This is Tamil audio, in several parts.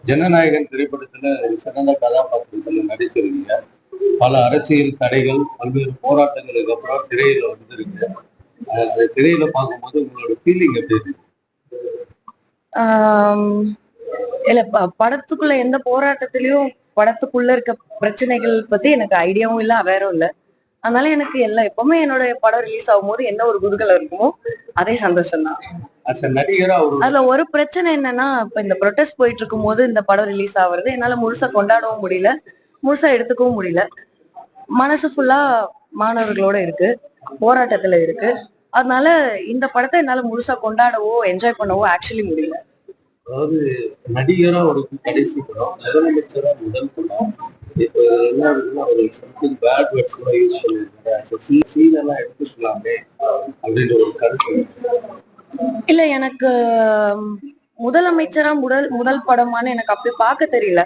ஜனநாயகன் திரைப்படத்துல சிறந்த கதாபாத்திரத்தில் நடிச்சிருக்கீங்க. பல அரசியல் தடைகள், பல்வேறு போராட்டங்களுக்கு அப்புறம் திரையில வந்திருக்கு. அந்த திரையில பார்க்கும்போது உங்களோட ஃபீலிங் எப்படி இருக்கு? இல்ல படத்துக்குள்ள எந்த போராட்டத்திலயும் படத்துக்குள்ள இருக்க பிரச்சனைகள் பத்தி எனக்கு ஐடியாவும் இல்ல, அவேரும் இல்ல. அதனால எனக்கு எப்பவுமே என்னோட படம் ரிலீஸ் ஆகும்போது என்ன ஒரு குதூகலம் இருக்குமோ அதே சந்தோஷம் தான். நடிகரா அதுல ஒரு பிரச்சனை என்னன்னா, இப்ப இந்த ப்ரொடெஸ்ட் போயிட்டு இருக்கும் போது இந்த படம் ரிலீஸ் ஆகுறது என்னால முழுசா கொண்டாடவும் முடியல, முழுசா எடுத்துக்கவும் முடியல. மனசு ஃபுல்லா மாணவர்களோட இருக்கு, போராட்டத்துல இருக்கு. அதனால இந்த படத்தை என்னால முழுசா கொண்டாடவோ என்ஜாய் பண்ணவோ ஆக்சுவலி முடியல. அதாவது நடிகரா ஒரு கடைசி படம், முதலமைச்சரா முதல் படம். இப்ப என்ன ஒரு சம்திங் பேட் வேர்ட்ஸ் கூட யூஸ் பண்ணிருக்காங்க. சீன் எல்லாம் எடுத்துக்கலாமே அப்படின்ற ஒரு கருத்து. இல்ல, எனக்கு முதலமைச்சரா முதல் படமானு எனக்கு அப்படி பார்க்க தெரியல.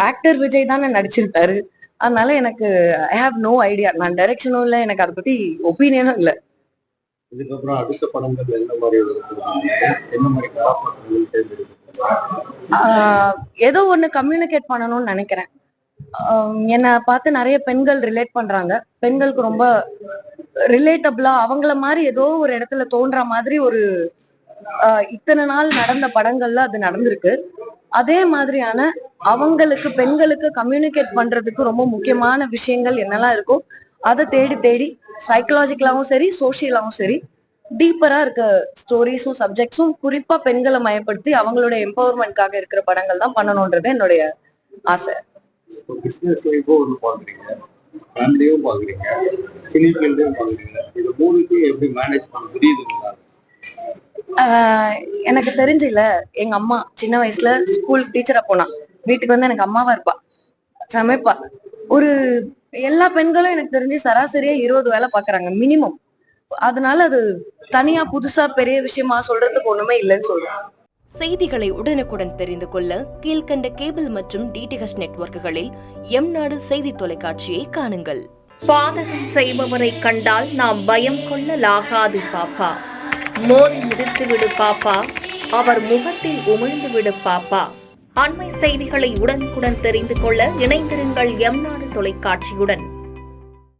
ஆக்டர் விஜய் தானே நடிச்சிருக்காரு. அதனால எனக்கு ஐ ஹாவ் நோ ஐடியா. நான் டைரக்ஷனும் இல்ல, எனக்கு அதை பத்தி ஒப்பீனியனும் இல்ல. இதுக்கப்புறம் அடுத்த படங்கள் என்ன மாதிரி ஏதோ ஒண்ணு கம்யூனிகேட் பண்ணணும்னு நினைக்கிறேன். என்னை பார்த்து நிறைய பெண்கள் ரிலேட் பண்றாங்க. பெண்களுக்கு ரொம்ப ரிலேட்டபிளா அவங்கள மாதிரி ஏதோ ஒரு இடத்துல தோன்ற மாதிரி ஒரு இத்தனை நாள் நடந்த படங்கள்ல அது நடந்திருக்கு. அதே மாதிரியான அவங்களுக்கு பெண்களுக்கு கம்யூனிகேட் பண்றதுக்கு ரொம்ப முக்கியமான விஷயங்கள் என்னெல்லாம் இருக்கோ அதை தேடி தேடி சைக்கலாஜிக்கலாவும் சரி, சோசியலாவும் சரி, டீப்பரா இருக்க ஸ்டோரிஸும் சப்ஜெக்ட்ஸும் குறிப்பா பெண்களை மயப்படுத்தி அவங்களோட எம்பவர்மெண்ட்காக இருக்கிற படங்கள் தான் பண்ணணும்ன்றது என்னுடைய ஆசை. எனக்கு தெரிஞ்சில, எங்க அம்மா சின்ன வயசுல ஸ்கூல் டீச்சரா போனா, வீட்டுக்கு வந்து எனக்கு அம்மாவா இருப்பா, சமைப்பா. ஒரு எல்லா பெண்களும் எனக்கு தெரிஞ்சு சராசரியா 20 வேலை பாக்குறாங்க மினிமம். அதனால அது தனியா புதுசா பெரிய விஷயமா சொல்றதுக்கு ஒண்ணுமே இல்லைன்னு சொல்றேன். செய்திகளை உடனுக்குடன் தெரிந்து கொள்ள கீழ்கண்ட கேபிள் மற்றும் டிடிஹெச் நெட்வொர்க்குகளில் எம்நாடு செய்தி தொலைக்காட்சியை காணுங்கள். பாதகம் செய்பவரை கண்டால் நாம் பயம் கொள்ளலாகாது பாப்பா. மோதி மிதித்து விடு பாப்பா, அவர் முகத்தில் உமிழ்ந்து விடு பாப்பா. அண்மை செய்திகளை உடனுக்குடன் தெரிந்து கொள்ள இணைந்திருங்கள் எம்நாடு தொலைக்காட்சியுடன்.